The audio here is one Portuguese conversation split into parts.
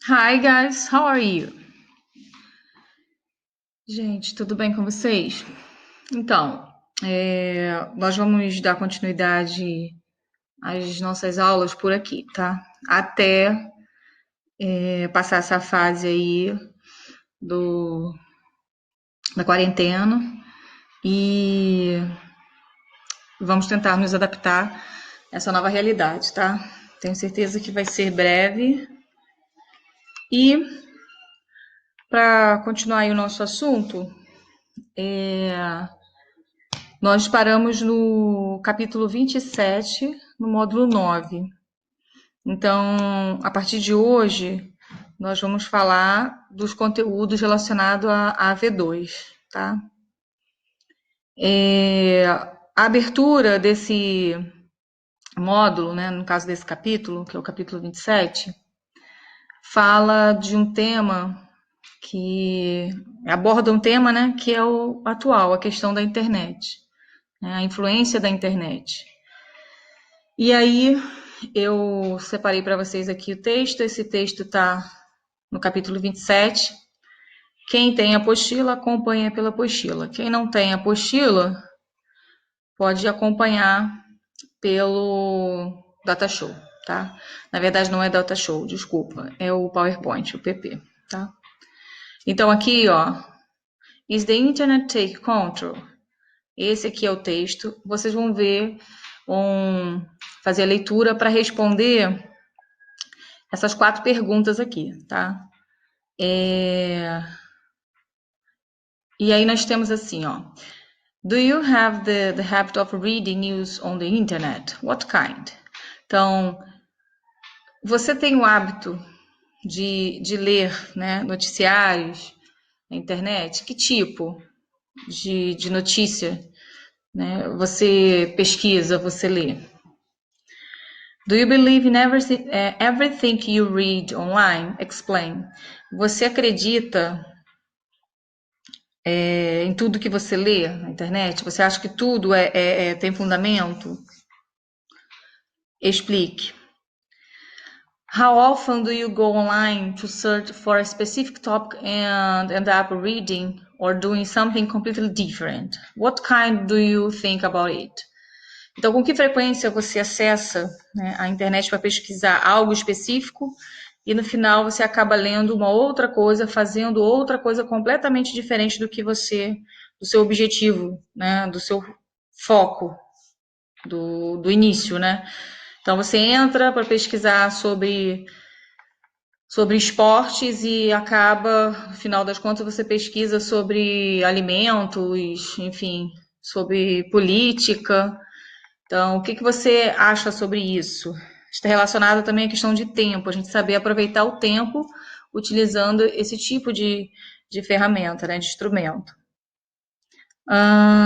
Hi guys, how are you? Gente, tudo bem com vocês? Então, nós vamos dar continuidade às nossas aulas por aqui, tá? Até passar essa fase aí do, da quarentena e vamos tentar nos adaptar a essa nova realidade, tá? Tenho certeza que vai ser breve. E para continuar aí o nosso assunto, nós paramos no capítulo 27, no módulo 9. Então, a partir de hoje, nós vamos falar dos conteúdos relacionados à V2, tá? A abertura desse módulo, né, no caso desse capítulo, que é o capítulo 27, fala de um tema que aborda um tema, né, que é o atual, a questão da internet, né, a influência da internet. E aí eu separei para vocês aqui o texto. Esse texto está no capítulo 27. Quem tem apostila, acompanha pela apostila. Quem não tem apostila, pode acompanhar pelo Datashow, tá? Na verdade, não é Datashow, desculpa. É o PowerPoint, o PP, tá? Então, aqui, ó. Is the Internet take control? Esse aqui é o texto. Vocês vão ver, vão fazer a leitura para responder essas 4 perguntas aqui, tá? E aí nós temos assim, ó. Do you have the habit of reading news on the internet? What kind? Então, você tem o hábito de ler, né, noticiários na internet? Que tipo de notícia, né, você pesquisa, você lê? Do you believe in everything you read online? Explain. Você acredita em tudo que você lê na internet? Você acha que tudo tem fundamento? Explique. How often do you go online to search for a specific topic and end up reading or doing something completely different? What kind do you think about it? Então, com que frequência você acessa, né, a internet para pesquisar algo específico e no final você acaba lendo uma outra coisa, fazendo outra coisa completamente diferente do seu objetivo, né, do seu foco, do início, né? Então você entra para pesquisar sobre esportes e acaba, no final das contas, você pesquisa sobre alimentos, enfim, sobre política. Então, o que você acha sobre isso? Está relacionado também à questão de tempo, a gente saber aproveitar o tempo utilizando esse tipo de ferramenta, né, de instrumento.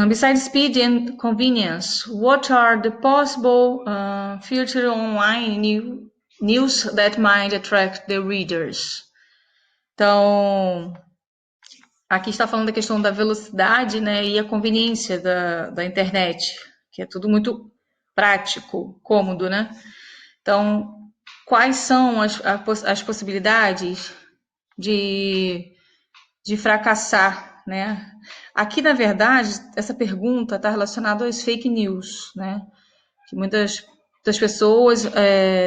Besides speed and convenience, what are the possible future online news that might attract the readers? Então, aqui está falando da questão da velocidade, né, e a conveniência da internet, que é tudo muito prático, cômodo, né? Então, quais são as possibilidades de, de fracassar, né? Aqui, na verdade, essa pergunta está relacionada às fake news, né? Que muitas pessoas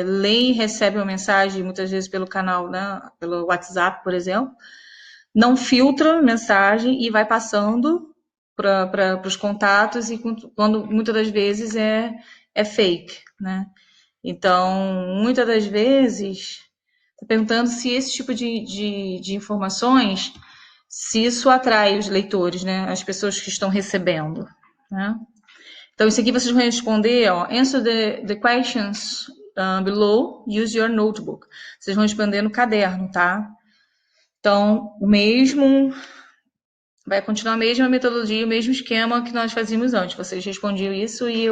leem e recebem uma mensagem, muitas vezes pelo canal, né? Pelo WhatsApp, por exemplo, não filtra mensagem e vai passando para os contatos e quando muitas das vezes é fake, né? Então, muitas das vezes, está perguntando se esse tipo de informações, se isso atrai os leitores, né? As pessoas que estão recebendo, né? Então, isso aqui vocês vão responder, ó, answer the questions below, use your notebook. Vocês vão responder no caderno, tá? Então, vai continuar a mesma metodologia, o mesmo esquema que nós fazíamos antes. Vocês respondiam isso e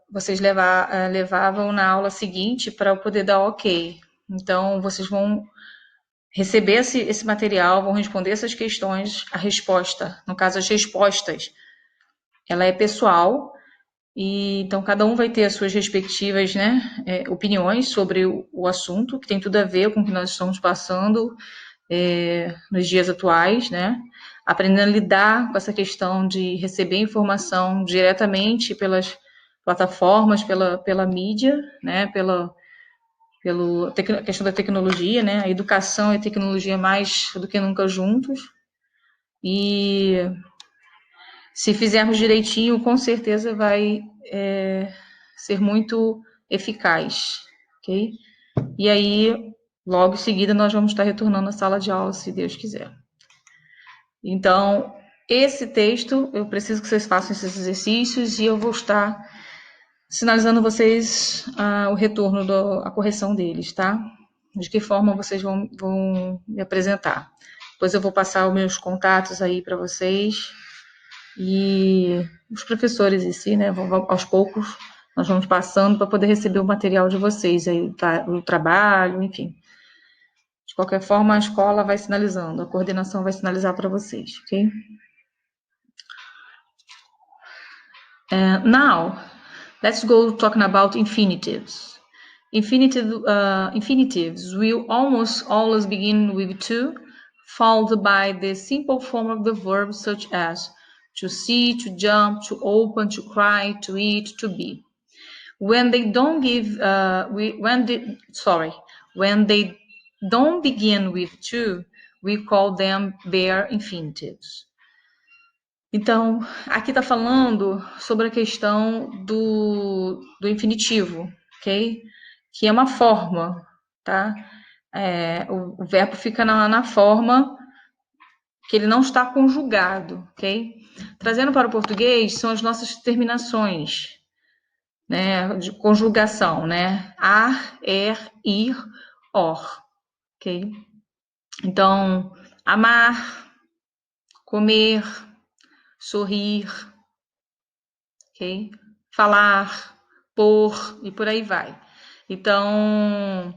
vocês levavam na aula seguinte para eu poder dar ok. Então, vocês vão receber esse material, vão responder essas questões, a resposta, no caso, as respostas, ela é pessoal E então cada um vai ter as suas respectivas, né, opiniões sobre o assunto, que tem tudo a ver com o que nós estamos passando nos dias atuais, né? Aprendendo a lidar com essa questão de receber informação diretamente pelas plataformas, pela mídia, né? A questão da tecnologia, né? A educação e a tecnologia mais do que nunca juntos. E se fizermos direitinho, com certeza vai ser muito eficaz, ok? E aí, logo em seguida, nós vamos estar retornando à sala de aula, se Deus quiser. Então, esse texto, eu preciso que vocês façam esses exercícios e eu vou estar sinalizando a vocês o retorno, a correção deles, tá? De que forma vocês vão me apresentar. Depois eu vou passar os meus contatos aí para vocês e os professores em si, né? Aos poucos, nós vamos passando para poder receber o material de vocês, aí, o trabalho, enfim. De qualquer forma, a escola vai sinalizando, a coordenação vai sinalizar para vocês, ok? Now, let's go talking about infinitives. Infinitives will almost always begin with to, followed by the simple form of the verb such as to see, to jump, to open, to cry, to eat, to be. When they don't begin with to, we call them bare infinitives. Então, aqui está falando sobre a questão do infinitivo, ok? Que é uma forma, tá? O verbo fica na forma que ele não está conjugado, ok? Trazendo para o português, são as nossas terminações, né? De conjugação, né? Ar, ir, or, ok? Então, amar, comer, sorrir, ok? Falar, pôr e por aí vai. Então,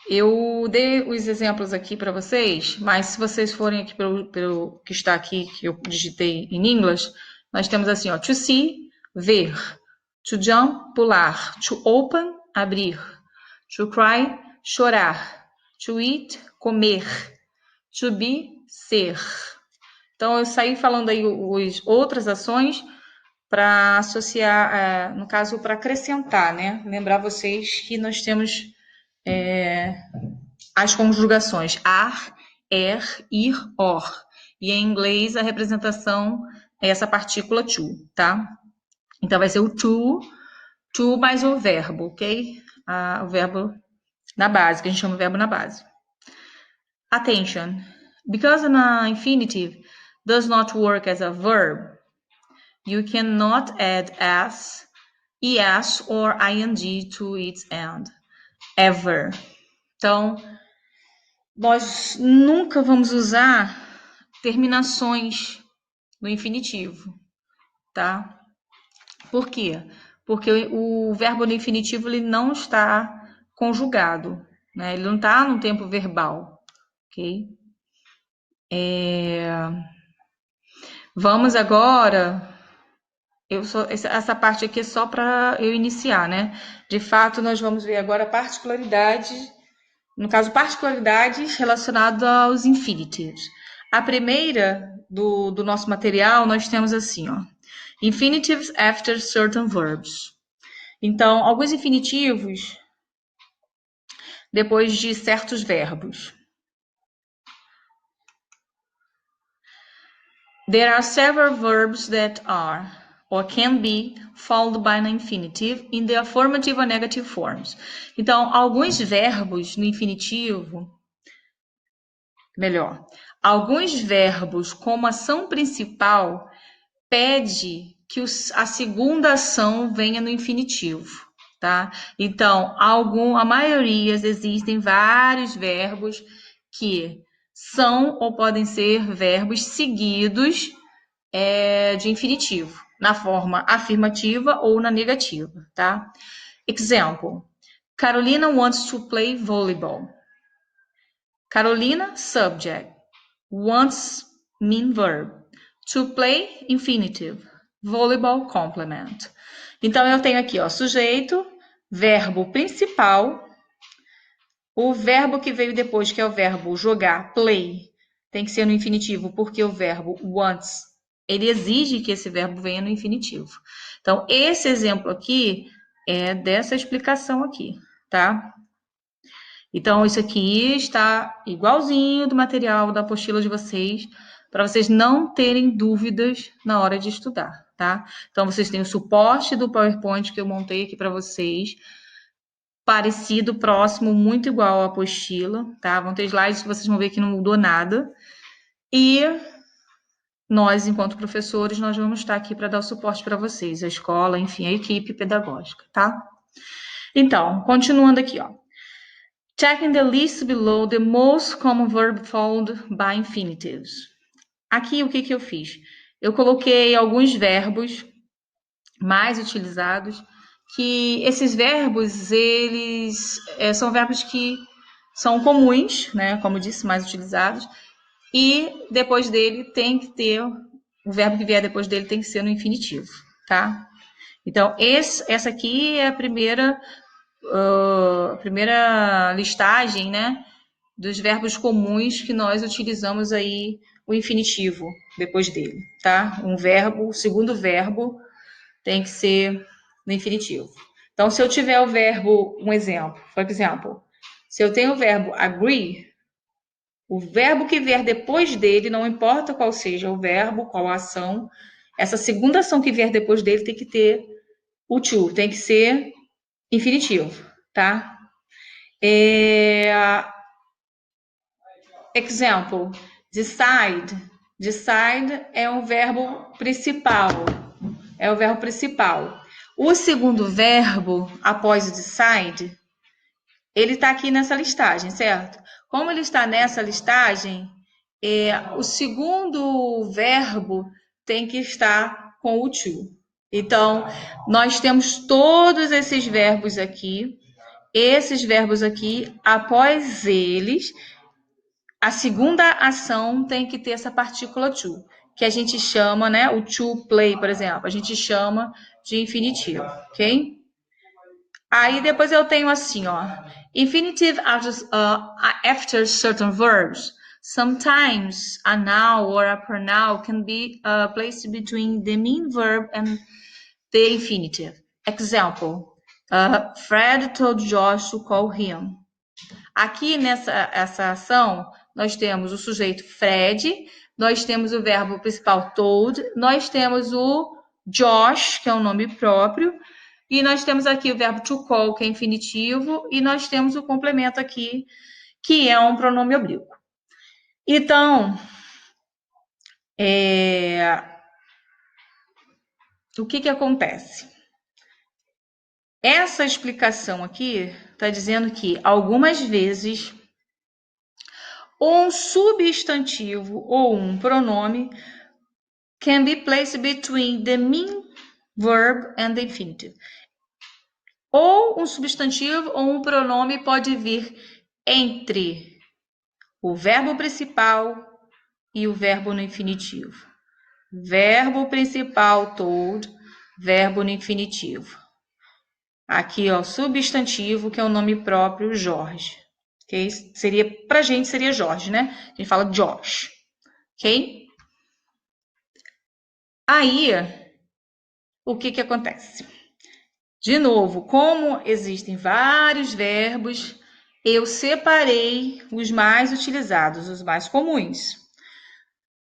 eu dei os exemplos aqui para vocês, mas se vocês forem aqui pelo que está aqui, que eu digitei em inglês, nós temos assim, ó, to see, ver, to jump, pular, to open, abrir, to cry, chorar, to eat, comer, to be, ser. Então, eu saí falando aí as outras ações para associar, no caso, para acrescentar, né? Lembrar vocês que nós temos as conjugações ar, ir, or. E em inglês a representação é essa partícula to, tá? Então vai ser o to mais o verbo, ok? O verbo na base, que a gente chama de verbo na base. Attention. Because an infinitive does not work as a verb, you cannot add s, es or ing to its end. Ever. Então, nós nunca vamos usar terminações no infinitivo, tá? Por quê? Porque o verbo no infinitivo ele não está conjugado, né? Ele não está no tempo verbal, ok? Vamos agora. Essa parte aqui é só para eu iniciar, né? De fato, nós vamos ver agora particularidades, no caso, particularidades relacionadas aos infinitives. A primeira do nosso material, nós temos assim, ó. Infinitives after certain verbs. Então, alguns infinitivos depois de certos verbos. There are several verbs that are or can be followed by an infinitive in the affirmative or negative forms. Então, alguns verbos no infinitivo, alguns verbos como ação principal pede que a segunda ação venha no infinitivo, tá? Então, a maioria existem vários verbos que são ou podem ser verbos seguidos de infinitivo, na forma afirmativa ou na negativa, tá? Example: Carolina wants to play volleyball. Carolina, subject. Wants, mean verb. To play, infinitive. Volleyball, complement. Então, eu tenho aqui, ó, sujeito, verbo principal, o verbo que veio depois, que é o verbo jogar, play, tem que ser no infinitivo, porque o verbo wants, ele exige que esse verbo venha no infinitivo. Então, esse exemplo aqui é dessa explicação aqui, tá? Então, isso aqui está igualzinho do material da apostila de vocês, para vocês não terem dúvidas na hora de estudar, tá? Então, vocês têm o suporte do PowerPoint que eu montei aqui para vocês, parecido, próximo, muito igual à apostila, tá? Vão ter slides que vocês vão ver que não mudou nada. E nós, enquanto professores, nós vamos estar aqui para dar o suporte para vocês, a escola, enfim, a equipe pedagógica, tá? Então, continuando aqui, ó. Checking the list below the most common verb followed by infinitives. Aqui, o que eu fiz? Eu coloquei alguns verbos mais utilizados, que esses verbos, eles são verbos que são comuns, né, como disse, mais utilizados, e depois dele tem que ter, o verbo que vier depois dele tem que ser no infinitivo, tá? Então, essa aqui é a primeira listagem, né, dos verbos comuns que nós utilizamos aí o infinitivo depois dele, tá? O segundo verbo tem que ser no infinitivo. Então, se eu tiver o verbo, um exemplo, por exemplo, se eu tenho o verbo agree, o verbo que vier depois dele, não importa qual seja o verbo, qual a ação, essa segunda ação que vier depois dele tem que ter o to, tem que ser infinitivo, tá? Example, decide. Decide é um verbo principal. É o verbo principal. O segundo verbo, após o decide, ele está aqui nessa listagem, certo? Como ele está nessa listagem, o segundo verbo tem que estar com o to. Então, nós temos todos esses verbos aqui. Esses verbos aqui, após eles, a segunda ação tem que ter essa partícula to, que a gente chama, né, o to play, por exemplo, a gente chama de infinitivo, ok? Aí depois eu tenho assim, ó, infinitive after certain verbs. Sometimes a noun or a pronoun can be placed between the main verb and the infinitive. Example, Fred told Josh to call him. Aqui essa ação, nós temos o sujeito Fred, nós temos o verbo principal told, nós temos o Josh, que é um nome próprio, e nós temos aqui o verbo to call, que é infinitivo, e nós temos o complemento aqui, que é um pronome oblíquo. Então, o que acontece? Essa explicação aqui está dizendo que algumas vezes um substantivo ou um pronome can be placed between the main verb and the infinitive. Ou um substantivo ou um pronome pode vir entre o verbo principal e o verbo no infinitivo. Verbo principal told, verbo no infinitivo. Aqui, ó, substantivo, que é o nome próprio, Jorge. Ok? Pra gente seria Jorge, né? A gente fala Josh. Ok? Aí, o que acontece? De novo, como existem vários verbos, eu separei os mais utilizados, os mais comuns.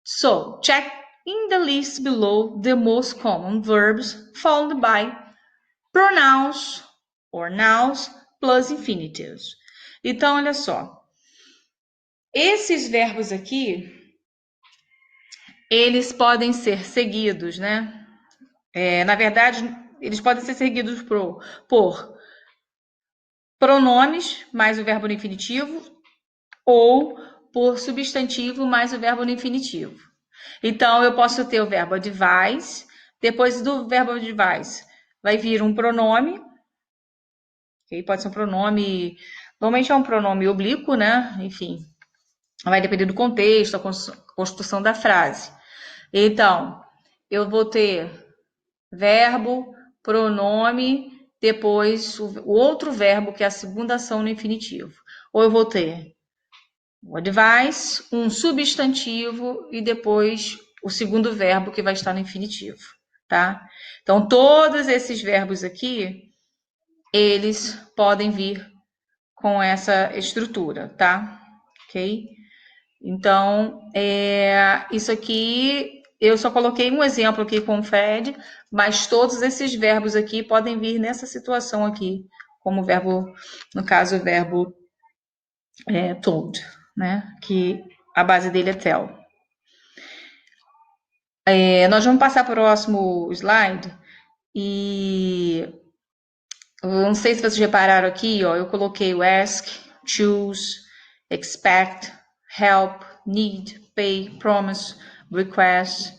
So, check in the list below the most common verbs followed by pronouns or nouns plus infinitives. Então, olha só. Esses verbos aqui, eles podem ser seguidos, né? Na verdade, eles podem ser seguidos por pronomes mais o verbo no infinitivo ou por substantivo mais o verbo no infinitivo. Então, eu posso ter o verbo advise, depois do verbo advise vai vir um pronome, okay? Pode ser um pronome, normalmente é um pronome oblíquo, né? Enfim, vai depender do contexto, a construção da frase. Então, eu vou ter verbo pronome, depois o outro verbo, que é a segunda ação no infinitivo. Ou eu vou ter o advice, um substantivo e depois o segundo verbo que vai estar no infinitivo, tá? Então, todos esses verbos aqui, eles podem vir com essa estrutura, tá? Ok? Então, isso aqui, eu só coloquei um exemplo aqui com o Fred, mas todos esses verbos aqui podem vir nessa situação aqui, como verbo, no caso, o verbo told, né? Que a base dele é tell. Nós vamos passar para o próximo slide e eu não sei se vocês repararam aqui, ó, eu coloquei o ask, choose, expect, help, need, pay, promise, request,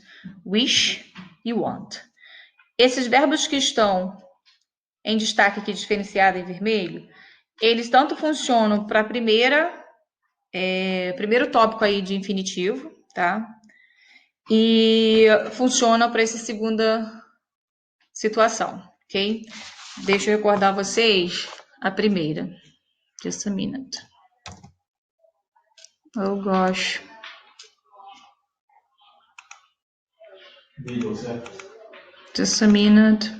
wish e want. Esses verbos que estão em destaque aqui diferenciado em vermelho, eles tanto funcionam para primeiro tópico aí de infinitivo, tá? E funciona para essa segunda situação, ok? Deixa eu recordar vocês a primeira. Just a minute. Oh gosh. Just a minute.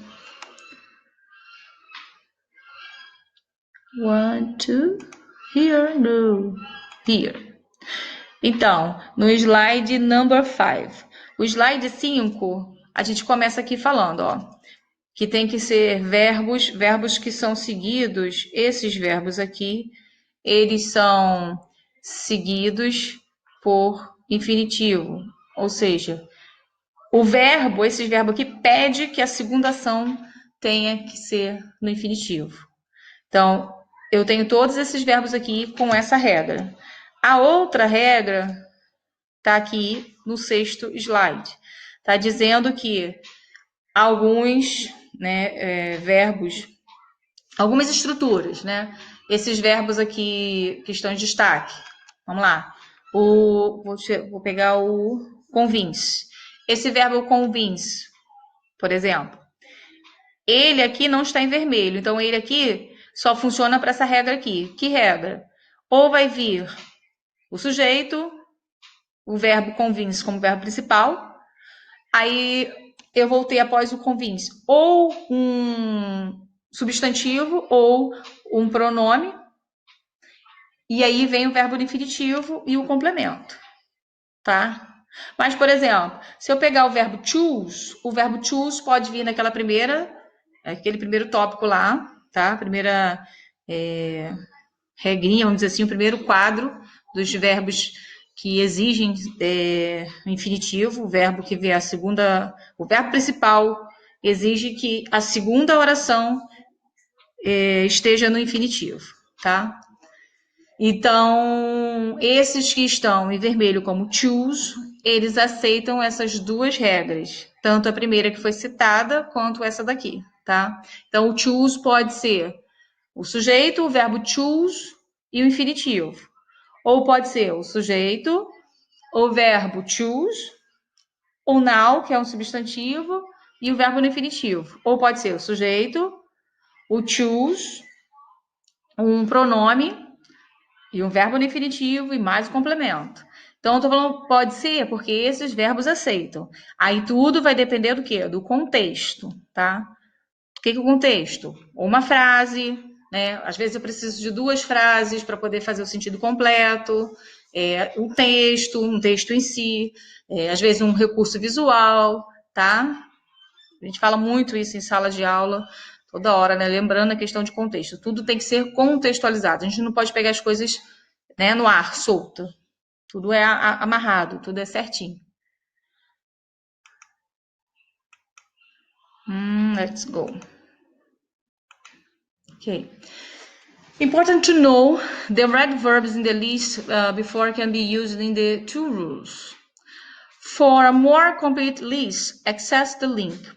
1, 2. Here, no. Here. Então, no slide number 5. O slide 5, a gente começa aqui falando, ó, que tem que ser verbos que são seguidos, esses verbos aqui, eles são seguidos por infinitivo, ou seja, o verbo, esse verbo aqui, pede que a segunda ação tenha que ser no infinitivo. Então, eu tenho todos esses verbos aqui com essa regra. A outra regra está aqui no 6º slide. Está dizendo que alguns verbos, algumas estruturas, né? Esses verbos aqui que estão em destaque. Vamos lá. Vou pegar o convince. Esse verbo convince, por exemplo, ele aqui não está em vermelho. Então, ele aqui só funciona para essa regra aqui. Que regra? Ou vai vir o sujeito, o verbo convince como verbo principal, aí eu vou ter após o convince ou um substantivo ou um pronome, e aí vem o verbo infinitivo e o complemento, tá? Mas, por exemplo, se eu pegar o verbo choose pode vir aquele primeiro tópico lá, tá? Primeira regrinha, vamos dizer assim, o primeiro quadro dos verbos que exigem infinitivo, o verbo que vê o verbo principal exige que a segunda oração esteja no infinitivo, tá? Então, esses que estão em vermelho como choose, eles aceitam essas duas regras, tanto a primeira que foi citada, quanto essa daqui, tá? Então, o choose pode ser o sujeito, o verbo choose e o infinitivo. Ou pode ser o sujeito, o verbo choose, o now, que é um substantivo, e o verbo no infinitivo. Ou pode ser o sujeito, o choose, um pronome e um verbo no infinitivo e mais o complemento. Então, eu tô falando pode ser porque esses verbos aceitam. Aí tudo vai depender do quê? Do contexto, tá? O que é o contexto? Uma frase, né? Às vezes eu preciso de 2 frases para poder fazer o sentido completo, um texto em si, às vezes um recurso visual, tá? A gente fala muito isso em sala de aula, toda hora, né? Lembrando a questão de contexto. Tudo tem que ser contextualizado. A gente não pode pegar as coisas, né, no ar, solto. Tudo é amarrado, tudo é certinho. Let's go. Okay. Important to know the red verbs in the list before can be used in the 2 rules. For a more complete list, access the link.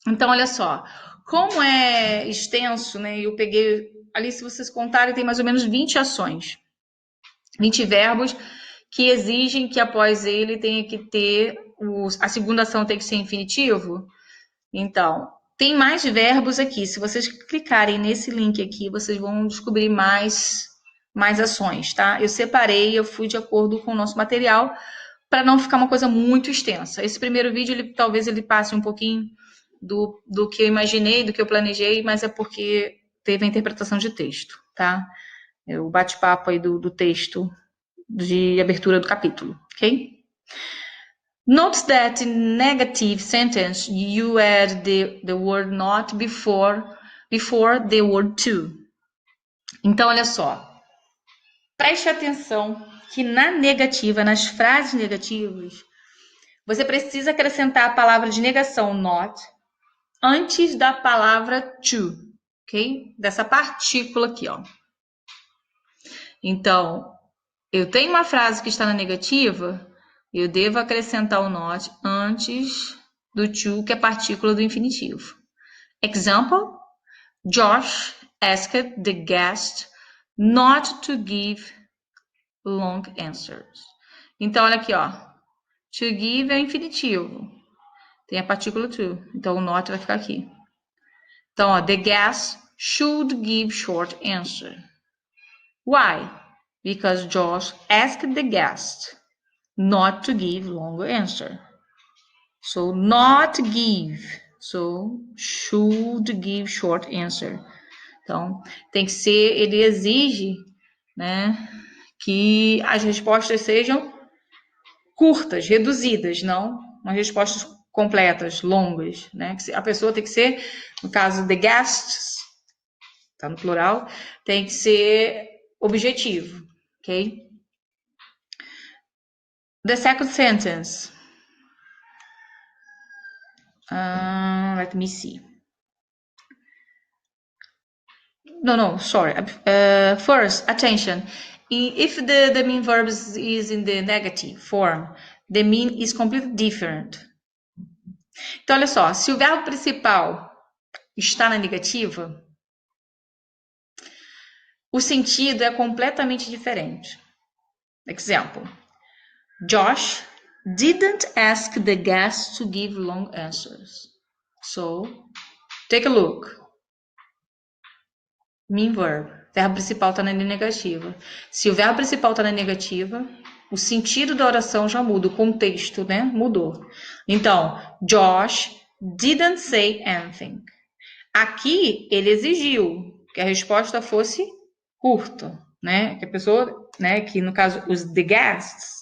Então, olha só, como é extenso, né? Eu peguei ali, se vocês contarem, tem mais ou menos 20 ações, 20 verbos que exigem que após ele tenha que ter a segunda ação tem que ser infinitivo. Então, Tem mais verbos aqui. Se vocês clicarem nesse link aqui, vocês vão descobrir mais ações, tá? Eu separei, eu fui de acordo com o nosso material para não ficar uma coisa muito extensa. Esse primeiro vídeo, talvez ele passe um pouquinho do que eu imaginei, do que eu planejei, mas é porque teve a interpretação de texto, tá? O bate-papo aí do texto de abertura do capítulo, ok? Note that in negative sentence you add the word not before the word to. Então, olha só. Preste atenção que na negativa, nas frases negativas, você precisa acrescentar a palavra de negação not antes da palavra to, ok? Dessa partícula aqui, ó. Então, eu tenho uma frase que está na negativa, eu devo acrescentar o not antes do to, que é a partícula do infinitivo. Example, Josh asked the guest not to give long answers. Então, olha aqui, ó. To give é o infinitivo. Tem a partícula to. Então, o not vai ficar aqui. Então, ó, the guest should give short answer. Why? Because Josh asked the guest not to give long answer. So, not give. So, should give short answer. Então, tem que ser, ele exige, né, que as respostas sejam curtas, reduzidas, não umas respostas completas, longas, né? A pessoa tem que ser, no caso the guests, tá no plural, tem que ser objetivo, ok? The second sentence. Let me see. No, sorry. First, attention. If the mean verb is in the negative form, the mean is completely different. Então, olha só. Se o verbo principal está na negativa, o sentido é completamente diferente. Example. Josh didn't ask the guests to give long answers. So, take a look. Mean verb. O verbo principal está na negativa. Se o verbo principal está na negativa, o sentido da oração já muda, o contexto, né? Mudou. Então, Josh didn't say anything. Aqui, ele exigiu que a resposta fosse curta, né? Que a pessoa, né? Que no caso, os the guests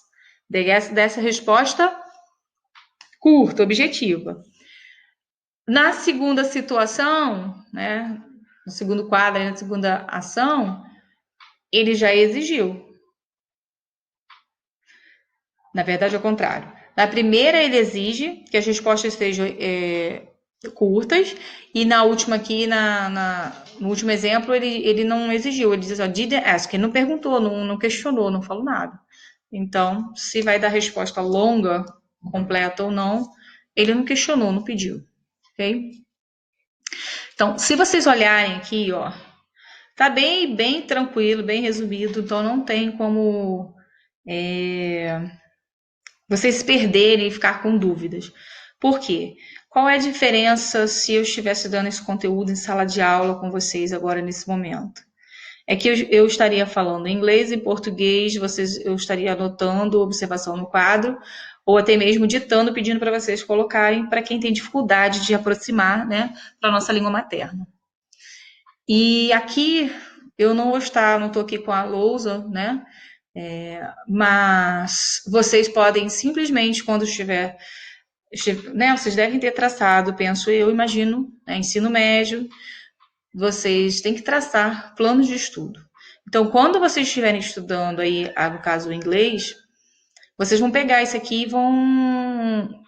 dessa resposta curta, objetiva. Na segunda situação, né? No segundo quadro, na segunda ação, ele já exigiu. Na verdade, ao contrário. Na primeira, ele exige que as respostas sejam curtas, e na última aqui, no último exemplo, ele não exigiu, ele diz, didn't ask, ele não perguntou, não questionou, não falou nada. Então, se vai dar resposta longa, completa ou não, ele não questionou, não pediu, ok? Então, se vocês olharem aqui, ó, tá bem tranquilo, bem resumido, então não tem como vocês se perderem e ficar com dúvidas. Por quê? Qual é a diferença se eu estivesse dando esse conteúdo em sala de aula com vocês agora nesse momento? É que eu estaria falando em inglês e português, eu estaria anotando observação no quadro, ou até mesmo ditando, pedindo para vocês colocarem para quem tem dificuldade de aproximar, né, para a nossa língua materna. E aqui eu não estou aqui com a lousa, né, mas vocês podem simplesmente, quando estiver, né, vocês devem ter traçado, penso eu, imagino, né, ensino médio, vocês têm que traçar planos de estudo. Então, quando vocês estiverem estudando aí, no caso o inglês, vocês vão pegar isso aqui e vão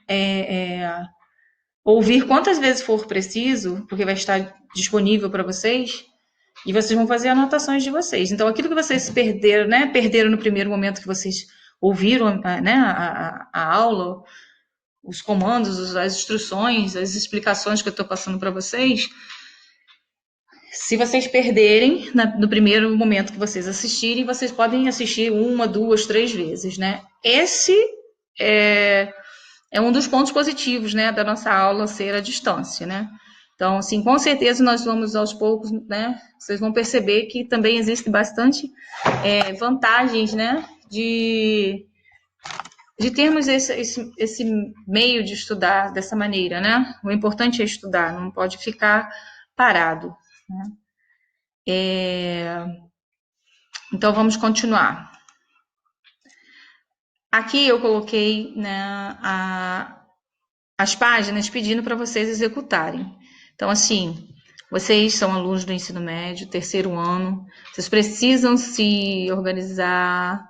ouvir quantas vezes for preciso, porque vai estar disponível para vocês, e vocês vão fazer anotações de vocês. Então, aquilo que vocês perderam, né, perderam no primeiro momento que vocês ouviram, né, a aula, os comandos, as instruções, as explicações que eu estou passando para vocês, se vocês perderem no primeiro momento que vocês assistirem, vocês podem assistir 1, 2, 3 vezes, né? Esse é um dos pontos positivos, né, da nossa aula ser à distância, né? Então, assim, com certeza nós vamos aos poucos, né? Vocês vão perceber que também existe bastante vantagens, né? De termos esse meio de estudar dessa maneira, né? O importante é estudar, não pode ficar parado, né? Então, vamos continuar. Aqui eu coloquei, né, as páginas pedindo para vocês executarem. Então, assim, vocês são alunos do ensino médio, terceiro ano, vocês precisam se organizar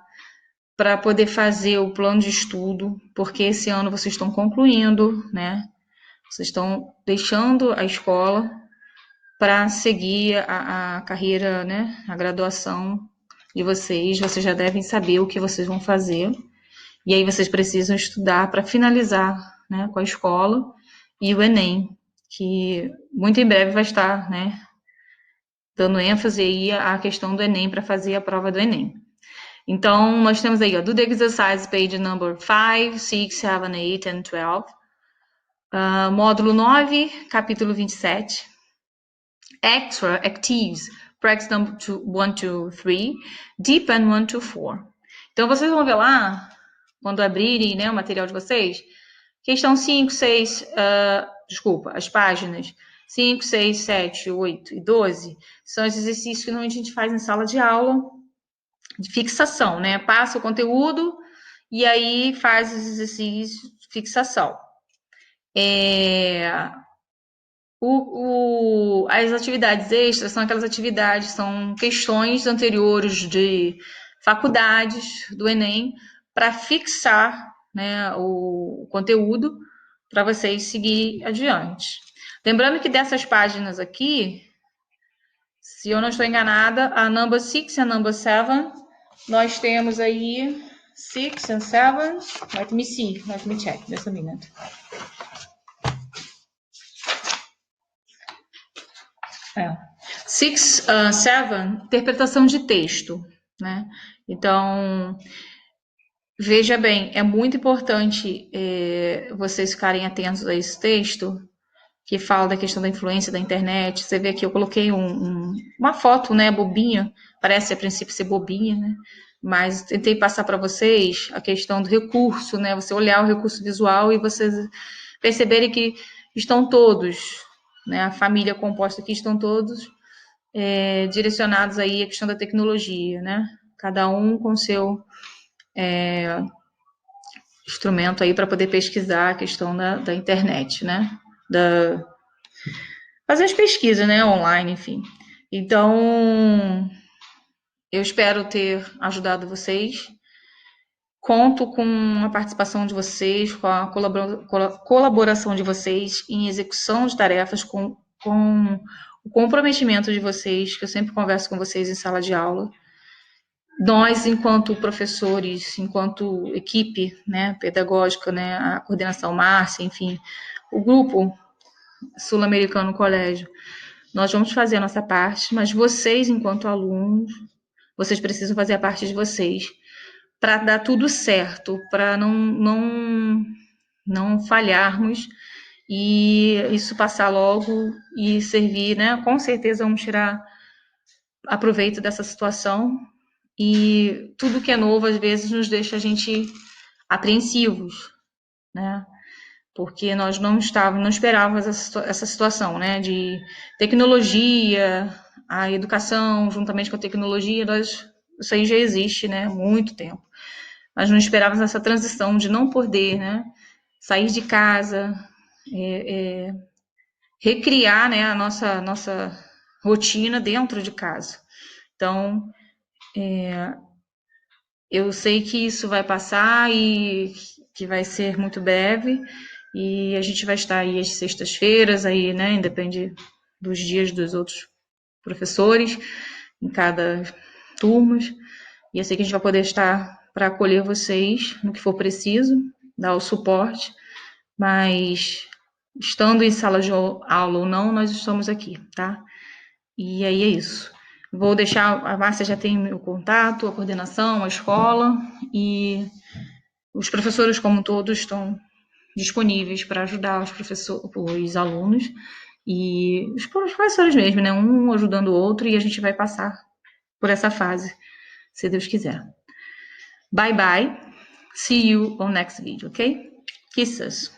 para poder fazer o plano de estudo, porque esse ano vocês estão concluindo, né? Vocês estão deixando a escola para seguir a carreira, né? A graduação de vocês. Vocês já devem saber o que vocês vão fazer. E aí vocês precisam estudar para finalizar, né, com a escola e o Enem, que muito em breve vai estar, né, dando ênfase aí à questão do Enem para fazer a prova do Enem. Então, nós temos aí, ó, do the exercise page number 5, 6, 7, 8 and 12. Módulo 9, capítulo 27. Extra actives, practice number 1 to 3, deep and 1 to 4. Então, vocês vão ver lá, quando abrirem, né, o material de vocês, questão 5, 6, as páginas 5, 6, 7, 8 e 12 são os exercícios que normalmente a gente faz em sala de aula, de fixação, né? Passa o conteúdo e aí faz os exercícios de fixação. As atividades extras são aquelas atividades, são questões anteriores de faculdades do Enem para fixar, né, o conteúdo para vocês seguir adiante. Lembrando que dessas páginas aqui, se eu não estou enganada, a number 6 e a number 7, nós temos aí 6 and 7. Let me see, let me check, just a minute. Six, 7, interpretação de texto, né? Então, veja bem, é muito importante vocês ficarem atentos a esse texto, que fala da questão da influência da internet. Você vê aqui, eu coloquei uma foto, né, bobinha, parece a princípio ser bobinha, né? Mas tentei passar para vocês a questão do recurso, né? Você olhar o recurso visual e vocês perceberem que estão todos, né? A família composta aqui estão todos direcionados aí à questão da tecnologia, né? Cada um com seu instrumento aí para poder pesquisar a questão da internet, né? Fazer as pesquisas, né? Online, enfim. Então, eu espero ter ajudado vocês. Conto com a participação de vocês, com a colaboração de vocês em execução de tarefas, com o comprometimento de vocês, que eu sempre converso com vocês em sala de aula. Nós, enquanto professores, enquanto equipe, né, pedagógica, né, a coordenação Márcia, enfim, o grupo sul-americano colégio, nós vamos fazer a nossa parte, mas vocês, enquanto alunos, vocês precisam fazer a parte de vocês para dar tudo certo, para não falharmos e isso passar logo e servir, né? Com certeza vamos tirar proveito dessa situação, e tudo que é novo às vezes nos deixa a gente apreensivos, né? Porque nós não esperávamos essa situação, né? De tecnologia, a educação juntamente com a tecnologia, isso aí já existe, né? Há muito tempo. Nós não esperávamos essa transição de não poder, né? Sair de casa, recriar, né, a nossa rotina dentro de casa. Então, eu sei que isso vai passar e que vai ser muito breve, e a gente vai estar aí às sextas-feiras, aí, né, independe dos dias dos outros professores, em cada turma, e eu sei que a gente vai poder estar para acolher vocês no que for preciso, dar o suporte, mas estando em sala de aula ou não, nós estamos aqui, tá? E aí é isso. Vou deixar, a Márcia já tem meu contato, a coordenação, a escola, e os professores, como todos, estão disponíveis para ajudar os alunos. E os professores mesmo, né? Um ajudando o outro e a gente vai passar por essa fase, se Deus quiser. Bye bye. See you on next video, okay? Kisses.